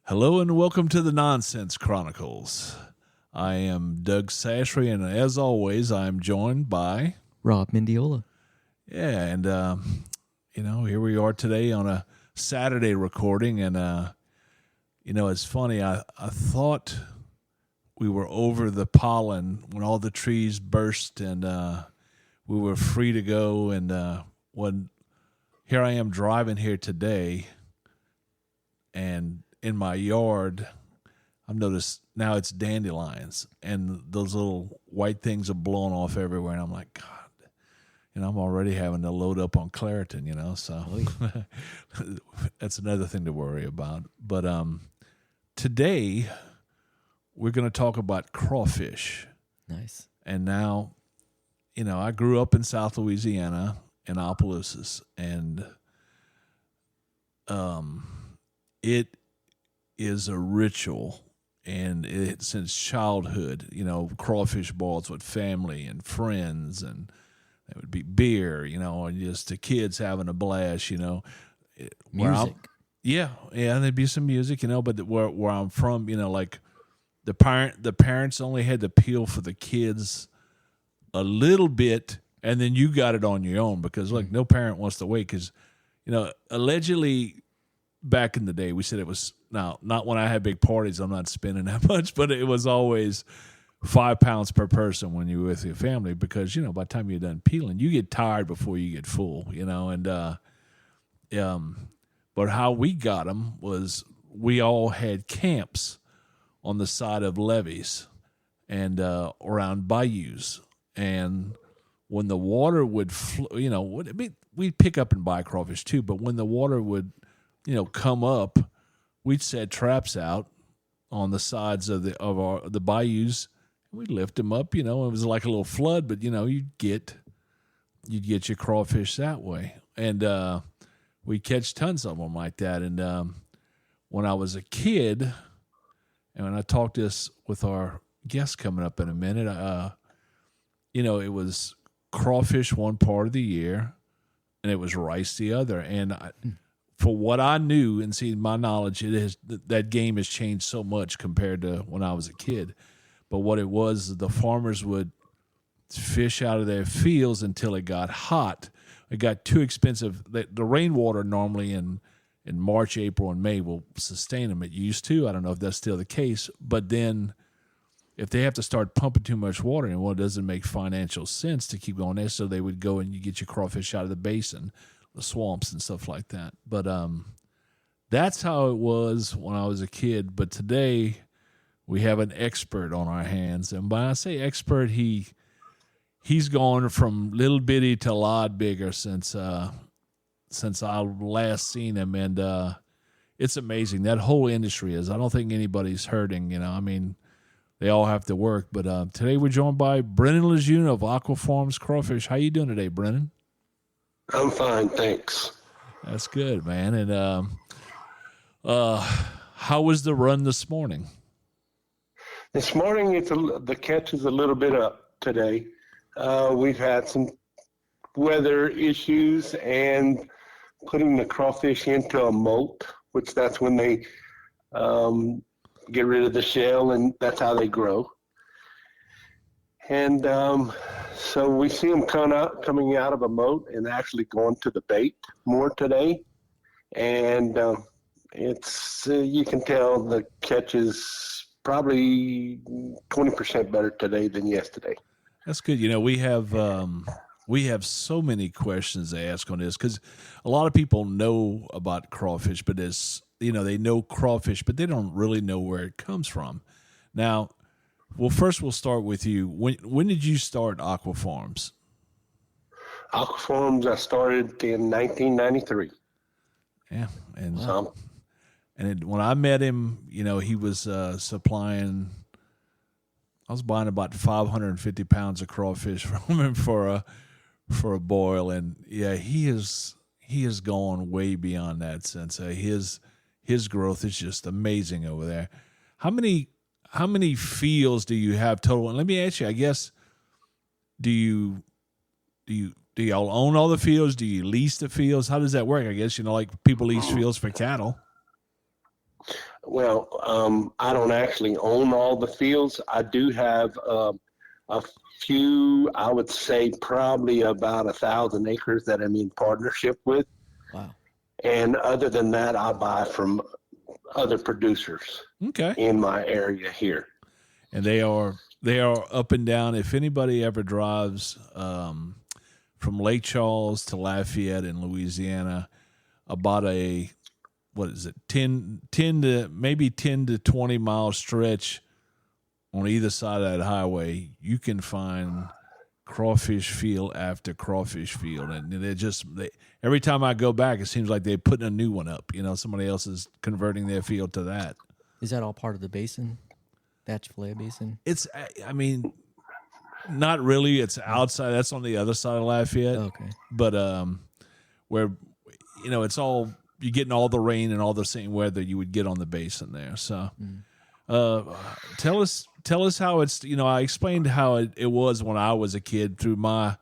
Hello and welcome to the Nonsense Chronicles. I am Doug Sashry, and as always, I'm joined by Rob Mendiola. Yeah, and here we are today on a Saturday recording, and it's funny. I thought we were over the pollen when all the trees burst and we were free to go. And when here I am driving here today, and in my yard, I've noticed now it's dandelions, and those little white things are blowing off everywhere, and I'm like, God. I'm already having to load up on Claritin, so that's another thing to worry about. But today we're going to talk about crawfish. Nice. And now, I grew up in South Louisiana in Opelousas, and it is a ritual, and since childhood, crawfish balls with family and friends, and it would be beer, and just the kids having a blast, Music. Yeah, and there'd be some music, but where I'm from, like the parents only had to peel for the kids a little bit, and then you got it on your own because, no parent wants to wait because, allegedly back in the day, we said it was, now, not when I had big parties, I'm not spending that much, but it was always 5 pounds per person when you're with your family because, by the time you're done peeling, you get tired before you get full, but how we got them was we all had camps on the side of levees and around bayous. And when the water would we'd pick up and buy crawfish too, but when the water would, come up, we'd set traps out on the sides of the bayous. We'd lift them up, it was like a little flood, but you'd get your crawfish that way, and we catch tons of them like that. And when I was a kid, and when I talked this with our guest coming up in a minute, it was crawfish one part of the year, and it was rice the other. And for what I knew and see my knowledge, that game has changed so much compared to when I was a kid. But what it was, the farmers would fish out of their fields until it got hot. It got too expensive. The rainwater normally in March, April, and May will sustain them. It used to. I don't know if that's still the case. But then if they have to start pumping too much water, it doesn't make financial sense to keep going there. So they would go and you get your crawfish out of the basin, the swamps and stuff like that. But that's how it was when I was a kid. But today we have an expert on our hands. And when I say expert, he's gone from little bitty to a lot bigger since I last seen him. And it's amazing. That whole industry is. I don't think anybody's hurting, they all have to work. But today we're joined by Brennan Lejeune of Aqua Farms Crawfish. How you doing today, Brennan? I'm fine, thanks. That's good, man. And how was the run this morning? This morning, the catch is a little bit up today. We've had some weather issues and putting the crawfish into a moat, which that's when they get rid of the shell, and that's how they grow. And so we see them coming out of a moat and actually going to the bait more today. And it's you can tell the catch is probably 20% better today than yesterday. That's good. We have so many questions to ask on this because a lot of people know about crawfish, but they know crawfish, but they don't really know where it comes from. Now, first we'll start with you. When did you start Aqua Farms? Aqua Farms, I started in 1993. Yeah, and when I met him, he was supplying. I was buying about 550 pounds of crawfish from him for a boil, and yeah, he has gone way beyond that since. His growth is just amazing over there. How many fields do you have total? And let me ask you, I guess, do y'all own all the fields? Do you lease the fields? How does that work? I guess like people lease fields for cattle. Well, I don't actually own all the fields. I do have a few, I would say probably about 1,000 acres that I'm in partnership with. Wow. And other than that, I buy from other producers Okay. in my area here. And they are up and down. If anybody ever drives from Lake Charles to Lafayette in Louisiana, about a what is it 10 to maybe 10 to 20 mile stretch on either side of that highway, you can find crawfish field after crawfish field, and every time I go back, it seems like they're putting a new one up. Somebody else is converting their field to that. Is that all part of the basin? Batch Fillet Basin? It's, I mean, not really. It's outside. That's on the other side of Lafayette. Okay. But where, it's all, you're getting all the rain and all the same weather you would get on the basin there. So tell us how it's, I explained how it was when I was a kid through my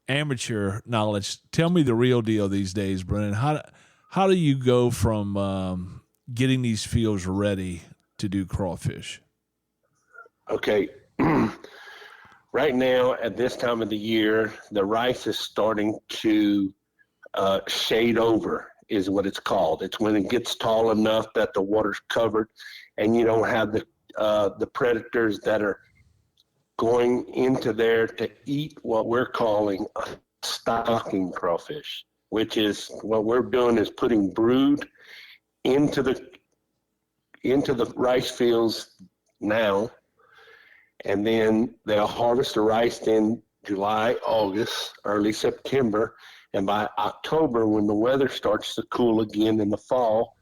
amateur knowledge. Tell me the real deal these days, Brennan. How do you go from getting these fields ready to do crawfish? Okay. Right now, at this time of the year, the rice is starting to shade over, is what it's called. It's when it gets tall enough that the water's covered and you don't have the predators that are going into there to eat what we're calling a stocking crawfish, which is what we're doing is putting brood into the rice fields now. And then they'll harvest the rice in July, August, early September. And by October, when the weather starts to cool again in the fall,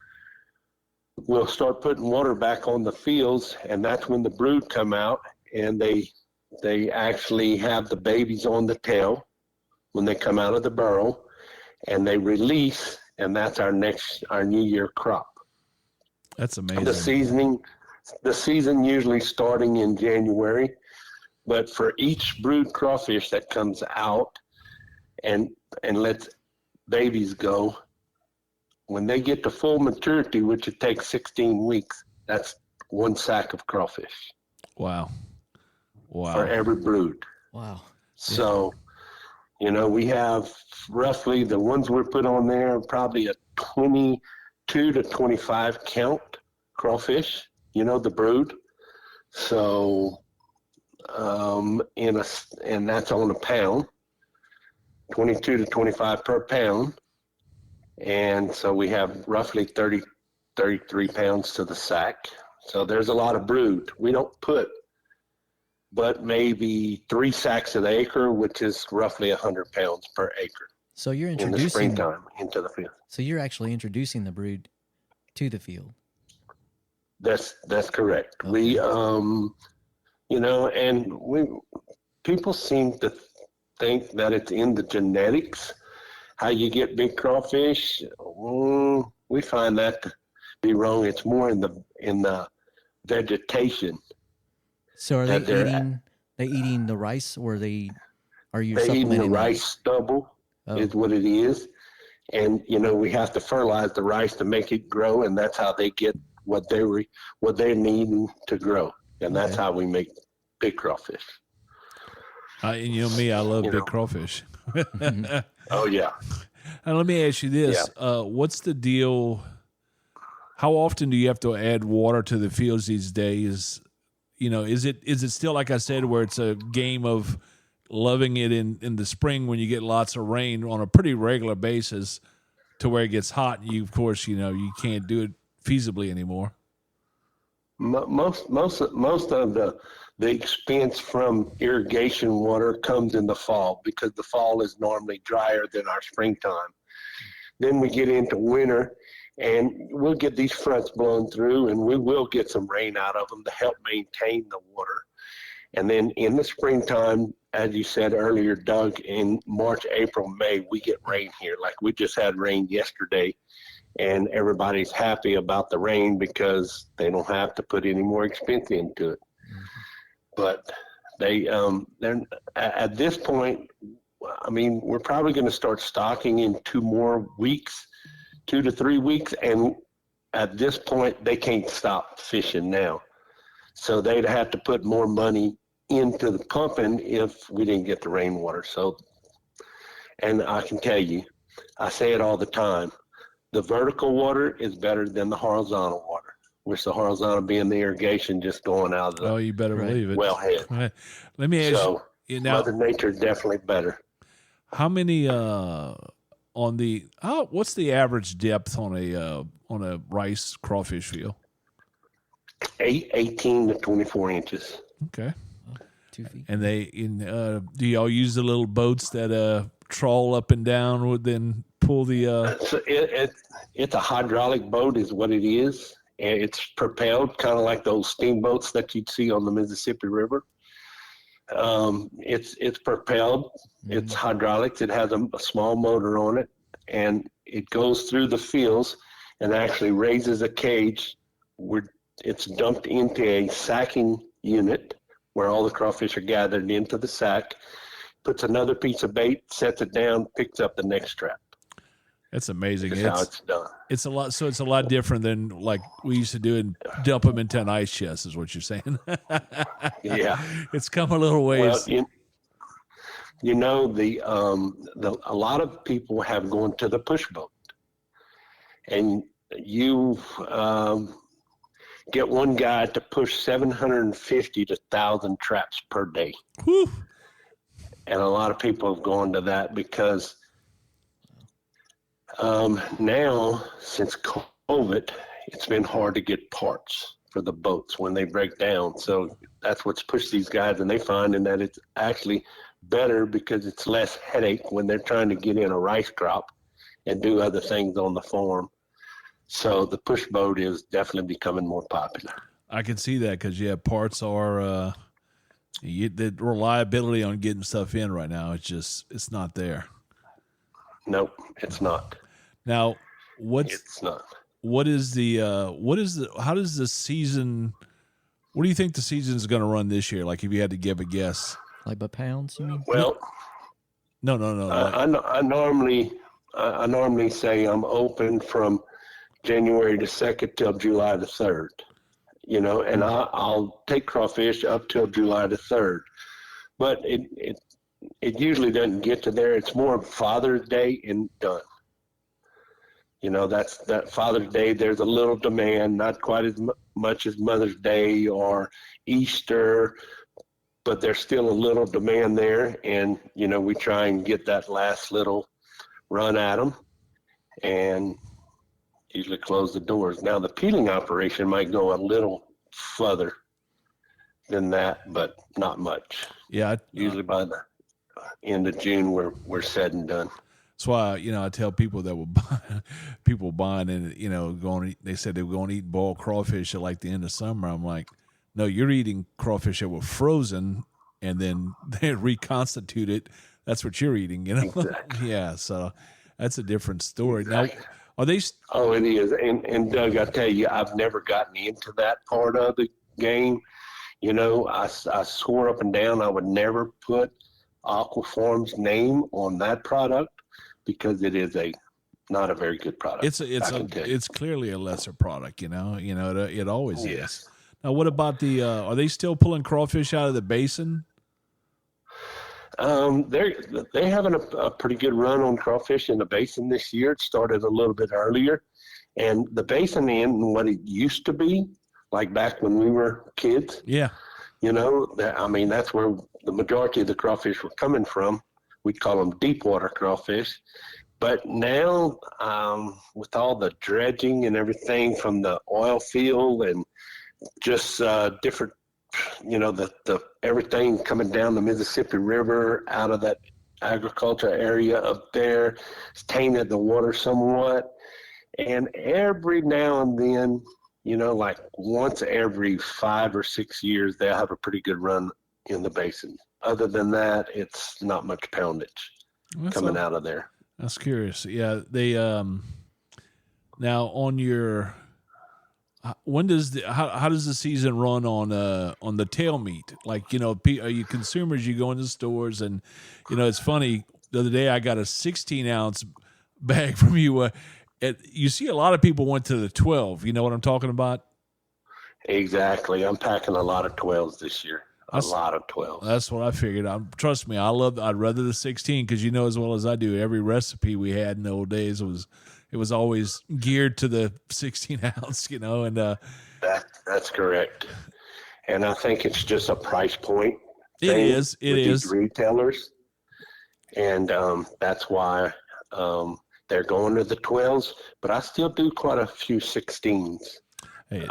we'll start putting water back on the fields. And that's when the brood come out, and they actually have the babies on the tail when they come out of the burrow, and they release, and that's our new year crop. That's amazing. The season usually starting in January, but for each brood crawfish that comes out and lets babies go, when they get to full maturity, which it takes 16 weeks, that's one sack of crawfish. Wow. For every brood. Wow. So, we have roughly the ones we put on there, probably a 22 to 25 count crawfish. The brood. So, and that's on a pound, 22 to 25 per pound. And so we have roughly 33 pounds to the sack. So there's a lot of brood. We don't put but maybe 3 sacks an acre, which is roughly 100 pounds per acre. So you're in the springtime into the field. So you're actually introducing the brood to the field. That's correct. Okay. People seem to think that it's in the genetics, how you get big crawfish. We find that to be wrong. It's more in the vegetation. So are they eating the rice, or are you supplementing eating the rice stubble is what it is. And, we have to fertilize the rice to make it grow, and that's how they get what they're needing to grow. And that's how we make big crawfish. And me, I love big crawfish. Oh, yeah. And let me ask you this. Yeah. What's the deal? How often do you have to add water to the fields these days? Is it still, like I said, where it's a game of loving it in the spring when you get lots of rain on a pretty regular basis to where it gets hot, and you can't do it feasibly anymore? Most of the expense from irrigation water comes in the fall, because the fall is normally drier than our springtime. Then we get into winter, and we'll get these fronts blowing through, and we will get some rain out of them to help maintain the water. And then in the springtime, as you said earlier, Doug, in March, April, May, we get rain here. Like we just had rain yesterday, and everybody's happy about the rain because they don't have to put any more expense into it. Mm-hmm. But they're at this point, we're probably going to start stocking in 2 to 3 weeks. And at this point, they can't stop fishing now. So they'd have to put more money into the pumping if we didn't get the rainwater. So, and I can tell you, I say it all the time, the vertical water is better than the horizontal water, which the horizontal being the irrigation just going out of the Oh, you better believe it. wellhead. Let me ask So you now. Mother Nature is definitely better. How many what's the average depth on a rice crawfish field? 18 to 24 inches. Okay. 2 feet. And do y'all use the little boats that trawl up and down would then pull the So it's a hydraulic boat is what it is. And it's propelled kind of like those steamboats that you'd see on the Mississippi River. It's propelled. It's hydraulics. It has a small motor on it, and it goes through the fields and actually raises a cage where it's dumped into a sacking unit where all the crawfish are gathered into the sack, puts another piece of bait, sets it down, picks up the next trap. That's amazing. That's how it's done. It's a lot different than like we used to do and dump them into an ice chest is what you're saying. Yeah. It's come a little ways. Well, a lot of people have gone to the push boat, and you get one guy to push 750 to 1,000 traps per day. Whew. And a lot of people have gone to that because now, since COVID, it's been hard to get parts for the boats when they break down. So that's what's pushed these guys, and they finding that it's actually better because it's less headache when they're trying to get in a rice crop and do other things on the farm. So the push boat is definitely becoming more popular. I can see that because parts are the reliability on getting stuff in right now. It's not there. Nope, it's not. Now, it's not. How does the season? What do you think the season is going to run this year? Like, if you had to give a guess, like by pounds, you mean? Well, no. I normally say I'm open from January the 2nd till July the 3rd. And I'll take crawfish up till July the 3rd, but it usually doesn't get to there. It's more Father's Day and done. That's that Father's Day. There's a little demand, not quite as much as Mother's Day or Easter, but there's still a little demand there. And, we try and get that last little run at them and usually close the doors. Now, the peeling operation might go a little further than that, but not much. Yeah. Usually by the end of June, we're said and done. That's why, I tell people that will buy, people buying and, they said they were going to eat boiled crawfish at like the end of summer. I'm like, no, you're eating crawfish that were frozen and then they reconstituted. That's what you're eating, Exactly. Yeah. So that's a different story. Exactly. Now, are they? Oh, it is. And Doug, I tell you, I've never gotten into that part of the game. I swore up and down I would never put Aquaform's name on that product because it is not a very good product. It's clearly a lesser product, it always is. Yes. Now, what about are they still pulling crawfish out of the basin? They having a pretty good run on crawfish in the basin this year. It started a little bit earlier, and the basin in what it used to be, like back when we were kids. Yeah. That's where the majority of the crawfish were coming from. We'd call them deep water crawfish. But now, with all the dredging and everything from the oil field and just different, the everything coming down the Mississippi River out of that agriculture area up there, it's tainted the water somewhat. And every now and then, like once every 5 or 6 years, they'll have a pretty good run in the basin. Other than that, it's not much poundage coming out of there. That's curious. Yeah, they now on your when does how does the season run on the tail meat? Like, are you consumers? You go into stores and it's funny. The other day I got a 16-ounce bag from you. you see a lot of people went to the 12. You know what I'm talking about? Exactly. I'm packing a lot of 12s this year. A lot of 12s. That's what I figured. Trust me, I'd rather the 16 because you know as well as I do, every recipe we had in the old days was always geared to the 16 ounce, you know, and that's correct. And I think it's just a price point. It is. These retailers, and that's why they're going to the 12s. But I still do quite a few 16s. Hey.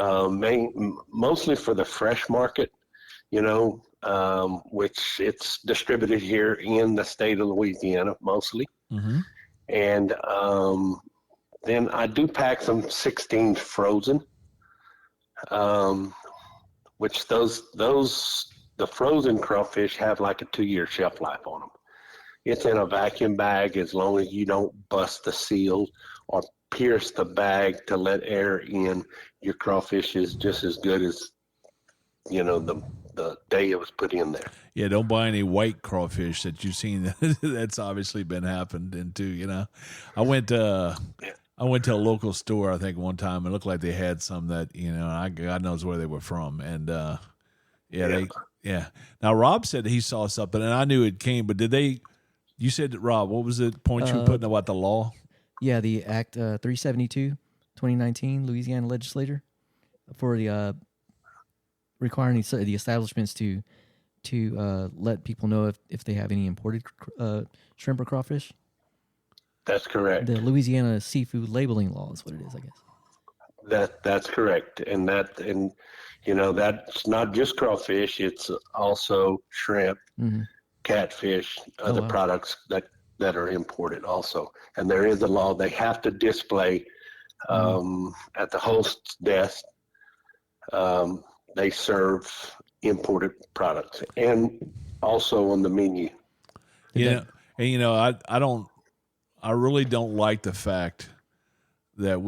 Mostly for the fresh market, you know, which it's distributed here in the state of Louisiana mostly. Mm-hmm. And then I do pack some 16 frozen, which the frozen crawfish have like a 2-year shelf life on them. It's in a vacuum bag as long as you don't bust the seal or pierce the bag to let air in. Your crawfish is just as good as, you know, the day it was put in there. Yeah, don't buy any white crawfish that you've seen. That's obviously been happened into, you know. I went to a local store, I think, one time. It looked like they had some that, you know, God knows where they were from. And, Now, Rob said he saw something, and I knew it came, but you said, Rob, what was the point you were putting about the law? Yeah, the Act 372, 2019, Louisiana legislature, for the requiring the establishments to let people know if they have any imported shrimp or crawfish. That's correct. The Louisiana seafood labeling law is what it is, I guess. That's correct, and you know that's not just crawfish; it's also shrimp, catfish, other products that are imported also. And there is a law; they have to display at the host's desk. They serve imported products, and also on the menu. Yeah, and you know, I really don't like the fact that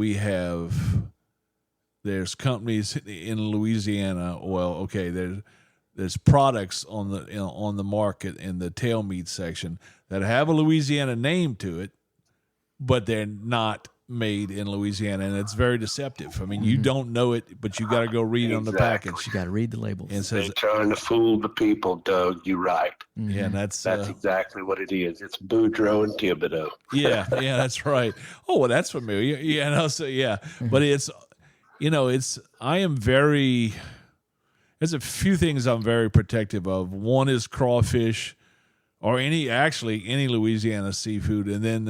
there's companies in Louisiana. Well, okay, there's products on the market in the tail meat section that have a Louisiana name to it, but they're not made in Louisiana, and it's very deceptive. I mean, you don't know it, but you got to go read on the package. You got to read the labels. And they're trying to fool the people, Doug. You're right. Yeah, and that's exactly what it is. It's Boudreaux and Thibodeau. yeah, that's right. Oh, well, that's familiar. Yeah, no, so yeah, but it's, you know, I am very. There's a few things I'm very protective of. One is crawfish, or any Louisiana seafood, and then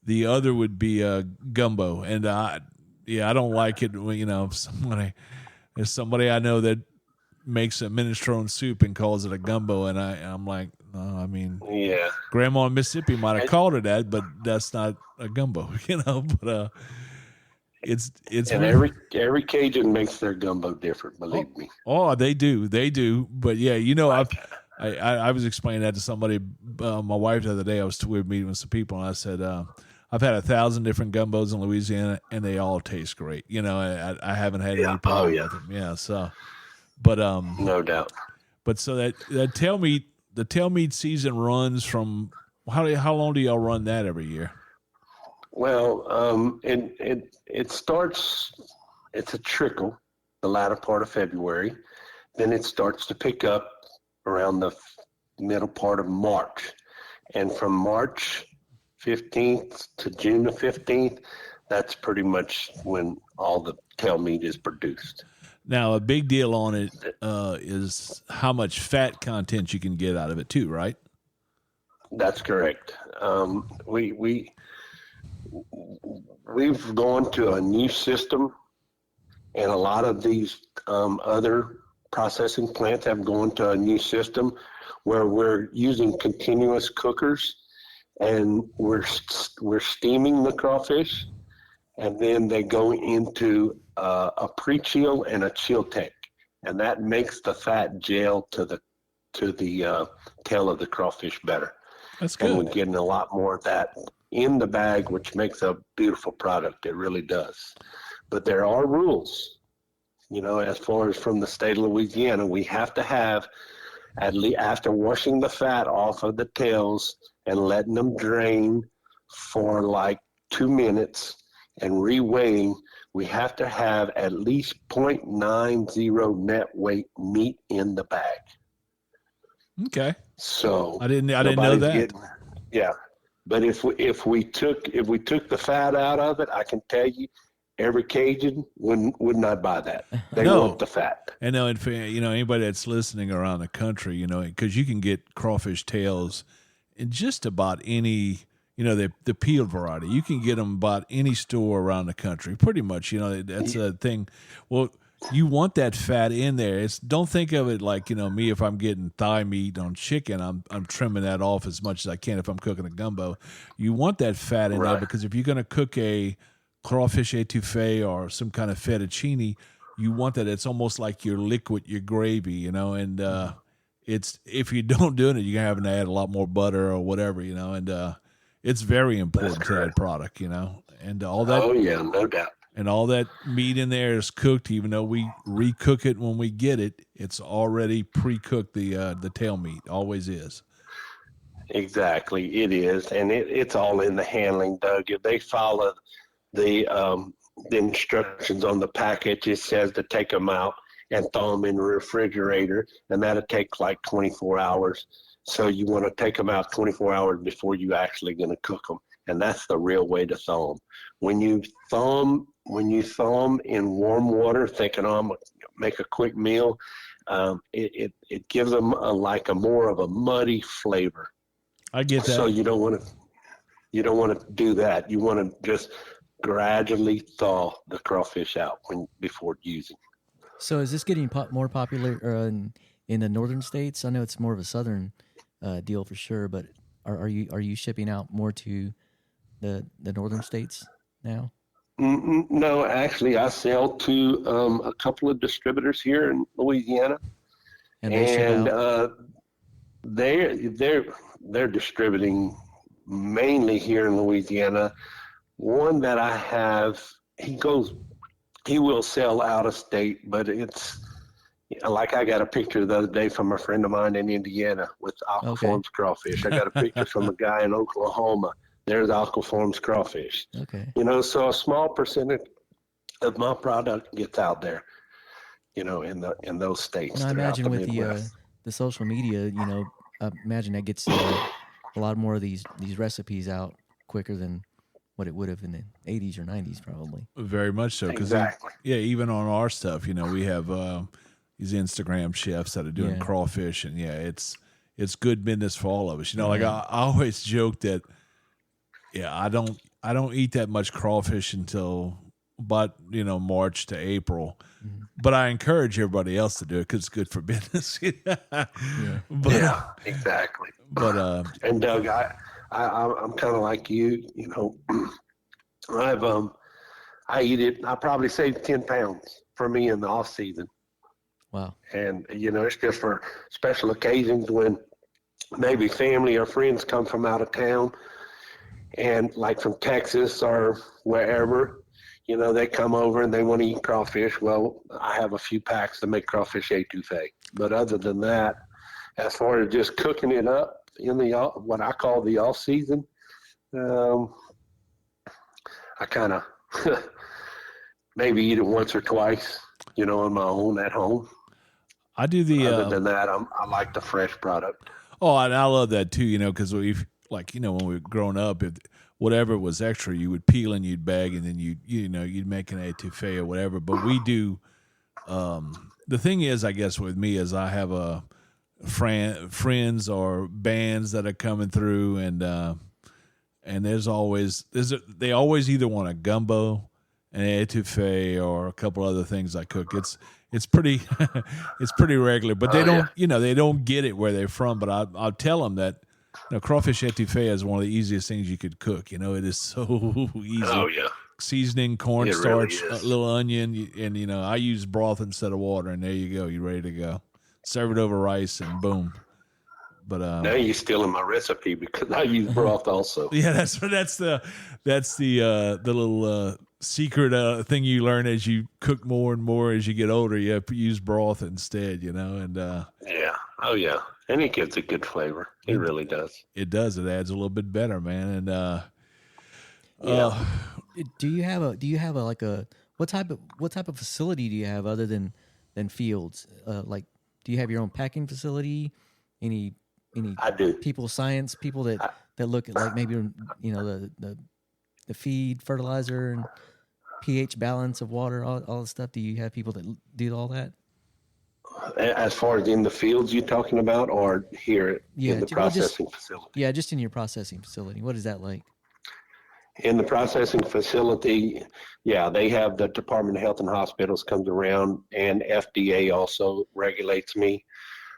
the other would be gumbo. And I don't like it when, you know, there's somebody I know that makes a minestrone soup and calls it a gumbo, and I'm like, no, I mean, yeah, Grandma in Mississippi might have called it that, but that's not a gumbo, you know. But it's and every Cajun makes their gumbo different. Believe me. Oh, they do. But yeah, you know, I was explaining that to somebody, my wife the other day. We were meeting with some people, and I said, I've had 1,000 different gumbos in Louisiana, and they all taste great. You know, I haven't had any problem with them. Yeah, so, but no doubt. But so that tail meat season runs from how long do y'all run that every year? Well, it starts. It's a trickle, the latter part of February. Then it starts to pick up around the middle part of March, and from March 15th to June the 15th, that's pretty much when all the tail meat is produced. Now, a big deal on it is how much fat content you can get out of it too, right? That's correct. We've gone to a new system, and a lot of these other processing plants have gone to a new system where we're using continuous cookers, and we're steaming the crawfish, and then they go into a pre-chill and a chill tank, and that makes the fat gel to the tail of the crawfish better. That's good. And we're getting a lot more of that in the bag, which makes a beautiful product. It really does. But there are rules, you know, as far as from the state of Louisiana. We have to have, at least after washing the fat off of the tails and letting them drain for like 2 minutes and reweighing, we have to have at least 0.90 net weight meat in the bag. Okay. So I didn't know nobody's that. Yeah. But if we took the fat out of it, I can tell you, every Cajun would not buy that. They No. want the fat. And no, anybody that's listening around the country, because you can get crawfish tails in just about any, the peeled variety. You can get them about any store around the country, pretty much. That's a thing. Well, you want that fat in there. Don't think of it like me. If I'm getting thigh meat on chicken, I'm trimming that off as much as I can. If I'm cooking a gumbo, you want that fat in there, because if you're going to cook a crawfish etouffee or some kind of fettuccine, you want that. It's almost like your liquid, your gravy, and it's, if you don't do it, you're having to add a lot more butter or whatever, and it's very important to that product, and all that. Oh yeah, no doubt. And all that meat in there is cooked, even though we recook it when we get it. It's already pre-cooked. The tail meat always is. Exactly, it is, and it's all in the handling, Doug. If they follow the instructions on the package, it says to take them out and thaw them in the refrigerator, and that'll take like 24 hours. So you want to take them out 24 hours before you actually going to cook them, and that's the real way to thaw them. When you thaw them in warm water, thinking, I'm going to make a quick meal, it gives them a more of a muddy flavor. I get that. So you don't want to do that. You want to just gradually thaw the crawfish out before using. So is this getting more popular in the northern states? I know it's more of a southern deal for sure, but are you shipping out more to the northern states now? No, actually, I sell to a couple of distributors here in Louisiana, and they ship out? They're distributing mainly here in Louisiana. One that I have, he will sell out of state, but it's like, I got a picture the other day from a friend of mine in Indiana with Aquaforms crawfish. I got a picture from a guy in Oklahoma. There's Aquaforms crawfish. Okay. So a small percentage of my product gets out there, in those states. And I imagine with the social media, I imagine that gets a lot more of these recipes out quicker than what it would have in the 80s or 90s, probably. Very much so. Exactly. Even on our stuff, we have these Instagram chefs that are doing crawfish, and it's good business for all of us. Like I always joke that, I don't eat that much crawfish until about March to April, but I encourage everybody else to do it because it's good for business. Exactly. But and Doug, I'm kind of like you. I eat it. I probably save 10 pounds for me in the off season. Wow. And it's just for special occasions when maybe family or friends come from out of town, and like from Texas or wherever, they come over and they want to eat crawfish. Well, I have a few packs to make crawfish etouffee. But other than that, as far as just cooking it up in what I call the off season, I kind of maybe eat it once or twice, on my own at home. I do the. Other than that, I like the fresh product. Oh, and I love that too. Because we've when we were growing up, if whatever was extra, you would peel and you'd bag, and then you'd make an etouffee or whatever. But we do. The thing is, I guess with me is I have a friends or bands that are coming through, and they always either want a gumbo, an etouffee, or a couple other things I cook. It's pretty it's pretty regular, but they don't they don't get it where they're from. But I'll tell them that crawfish etouffee is one of the easiest things you could cook. It is so easy. Oh yeah. Seasoning, cornstarch, a little onion, and I use broth instead of water, and there you go. You're ready to go. Serve it over rice, and boom. But now you're stealing my recipe because I use broth also. Yeah, that's the little secret thing you learn as you cook more and more as you get older. You have to use broth instead, and and it gives a good flavor. It really does. It does. It adds a little bit better, man. And Do you have a like a what type of facility do you have other than fields? Like, do you have your own packing facility? Any I do. people science people that look at like maybe the feed, fertilizer, and pH balance of water, all the stuff? Do you have people that do all that? As far as in the fields you're talking about, or here in the well, processing facility? Yeah, just in your processing facility. What is that like? In the processing facility, yeah, they have the Department of Health and Hospitals comes around, and FDA also regulates me.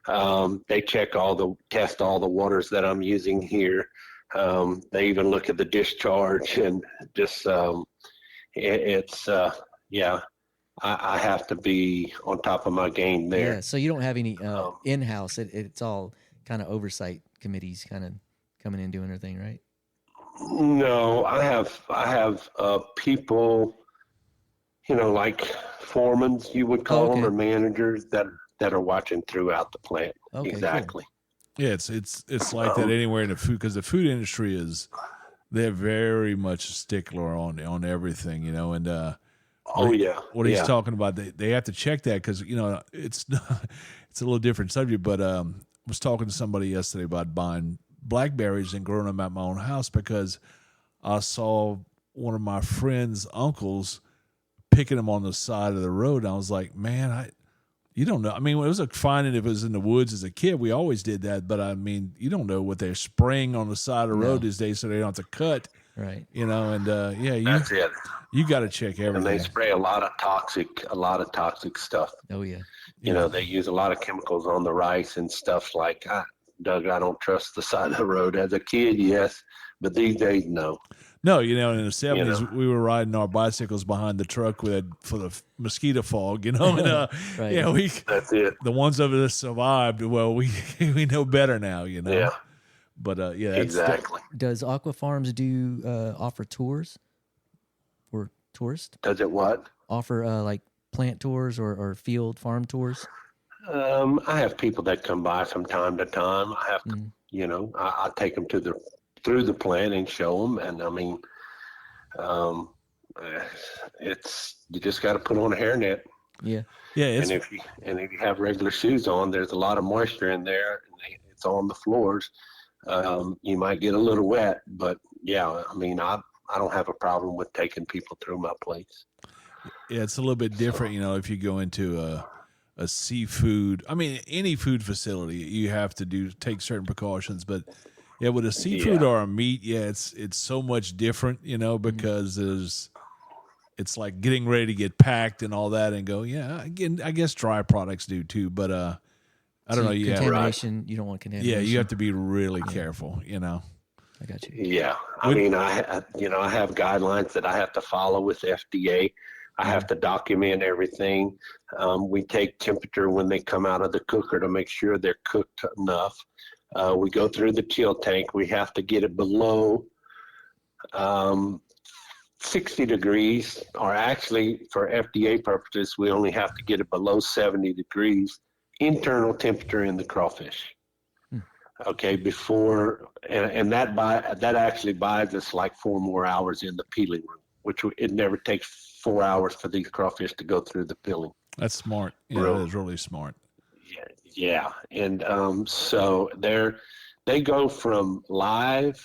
They test all the waters that I'm using here. They even look at the discharge, and just yeah. I have to be on top of my game there. Yeah, so you don't have any in-house. It's all kind of oversight committees kind of coming in doing their thing, right? No, I have people, like foremen, you would call them, or managers that are watching throughout the plant. Okay, exactly. Cool. Yeah, it's like that anywhere in the food, because the food industry they're very much a stickler on everything, and what he's talking about, they have to check that, because it's it's a little different subject, but I was talking to somebody yesterday about buying blackberries and growing them at my own house, because I saw one of my friend's uncles picking them on the side of the road, and I was like, man, you don't know. I mean, it was fine if it was in the woods as a kid. We always did that, but I mean, you don't know what they're spraying on the side of the road these days, so they don't have to cut. Right. That's it. You got to check everything. And they spray a lot of toxic stuff. Oh yeah. They use a lot of chemicals on the rice and stuff like that. Doug, I don't trust the side of the road. As a kid, yes, but these days, no. No, in the 70s, we were riding our bicycles behind the truck for the mosquito fog, and right. That's it. The ones of us that survived, well, we know better now, Yeah. But exactly. Does Aqua Farms do offer tours for tourists? Does it what? Offer like plant tours or field farm tours? I have people that come by from time to time. I have to, I take them through the plant and show them. And I mean, you just got to put on a hairnet. Yeah. Yeah. And if you have regular shoes on, there's a lot of moisture in there, and it's on the floors. You might get a little wet, but yeah, I mean, I don't have a problem with taking people through my place. Yeah, it's a little bit different, if you go into a seafood. I mean, any food facility, you have to take certain precautions. But yeah, with a seafood or a meat, it's so much different, because it's like getting ready to get packed and all that, and go. Yeah, again, I guess dry products do too, but I don't know. Yeah, contamination. You don't want contamination. Yeah, you have to be really careful. I got you. Yeah, I mean, I have guidelines that I have to follow with FDA. I have to document everything. We take temperature when they come out of the cooker to make sure they're cooked enough. We go through the chill tank. We have to get it below 60 degrees, or actually for FDA purposes, we only have to get it below 70 degrees internal temperature in the crawfish. Okay, before, and that actually buys us like 4 more hours in the peeling room, which it never takes 4 hours for these crawfish to go through the peeling. That's smart. Yeah, that is really smart. Yeah. And so they go from live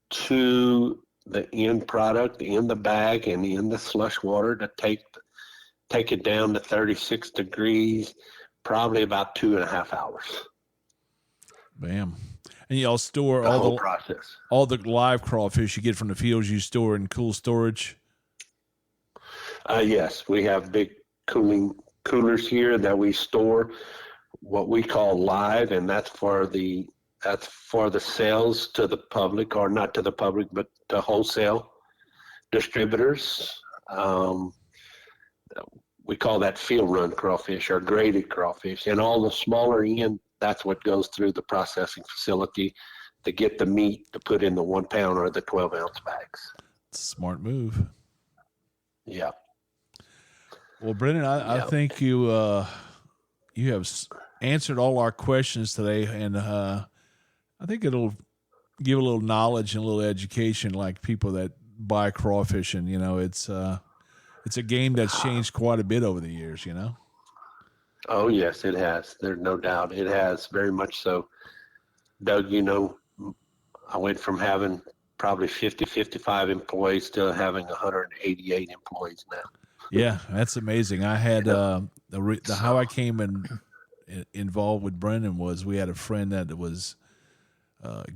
to the end product in the bag and in the slush water to take it down to 36 degrees, probably about 2.5 hours. Bam. And y'all store the whole process. All the live crawfish you get from the fields, you store in cool storage? Yes, we have big coolers here that we store what we call live, and that's for the sales to the public, or not to the public, but to wholesale distributors. We call that field run crawfish or graded crawfish, and all the smaller end, that's what goes through the processing facility to get the meat to put in the 1 pound or the 12-ounce bags. It's a smart move. Yeah. Well, Brendan, I think you have answered all our questions today, and I think it'll give a little knowledge and a little education, like people that buy crawfish, and it's a game that's changed quite a bit over the years. Oh, yes, it has. There's no doubt. It has, very much so. Doug, I went from having probably 50, 55 employees to having 188 employees now. Yeah, that's amazing. I had how I came involved with Brendan was we had a friend that was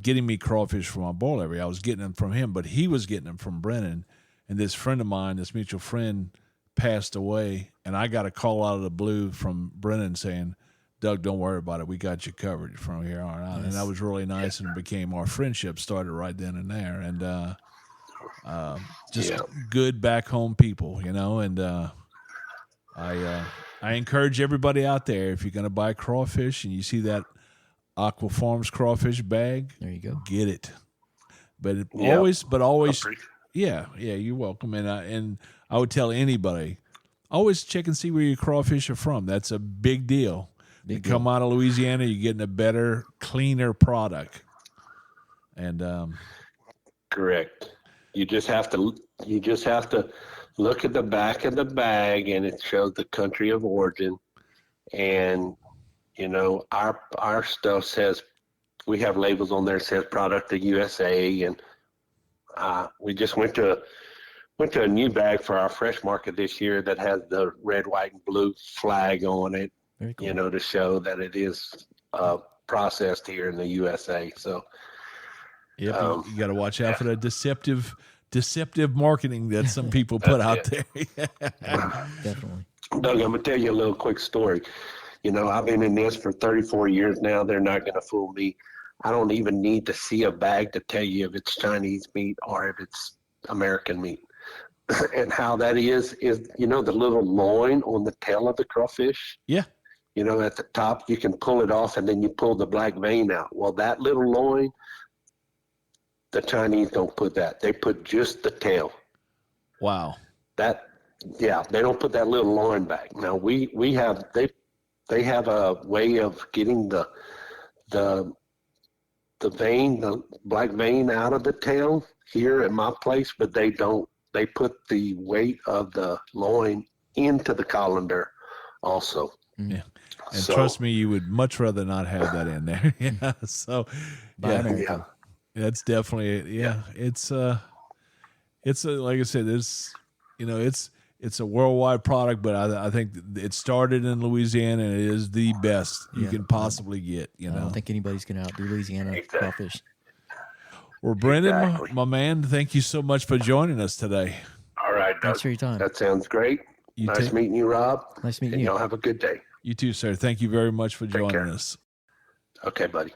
getting me crawfish for my boil area. I was getting them from him, but he was getting them from Brennan. And this friend of mine, this mutual friend, passed away, and I got a call out of the blue from Brennan saying, "Doug, don't worry about it. We got you covered from here on out." And that was really nice, and became our friendship started right then and there. And just good back home people, And I encourage everybody out there, if you're going to buy crawfish and you see that Aqua Farms crawfish bag, there you go, get it. But always, yeah, you're welcome. And I would tell anybody, always check and see where your crawfish are from. That's a big deal. You come out of Louisiana, you're getting a better, cleaner product. And correct. You just have to look at the back of the bag, and it shows the country of origin. And our stuff says, we have labels on there that says product of USA, and we just went to a new bag for our fresh market this year that has the red, white, and blue flag on it. Very cool. To show that it is processed here in the USA. So, you got to watch out for the deceptive marketing that some people put out there. Definitely. Doug, I'm gonna tell you a little quick story. I've been in this for 34 years now. They're not gonna fool me. I don't even need to see a bag to tell you if it's Chinese meat or if it's American meat. And how that is the little loin on the tail of the crawfish. Yeah. At the top, you can pull it off, and then you pull the black vein out. Well, that little loin, the Chinese don't put that. They put just the tail. Wow. They don't put that little loin back. Now we have they have a way of getting the vein, the black vein out of the tail here at my place, but they don't. They put the weight of the loin into the colander also. Yeah. And trust me, you would much rather not have that in there. Yeah. So, that's definitely It's like I said, it's a worldwide product, but I think it started in Louisiana, and it is the best you can possibly get. I don't think anybody's going to outdo Louisiana crawfish. Well, Brendan, my man, thank you so much for joining us today. All right, Doug. Thanks for your time. That sounds great. Nice meeting you, Rob. Nice meeting you. Y'all have a good day. You too, sir. Thank you very much for joining us. Okay, buddy.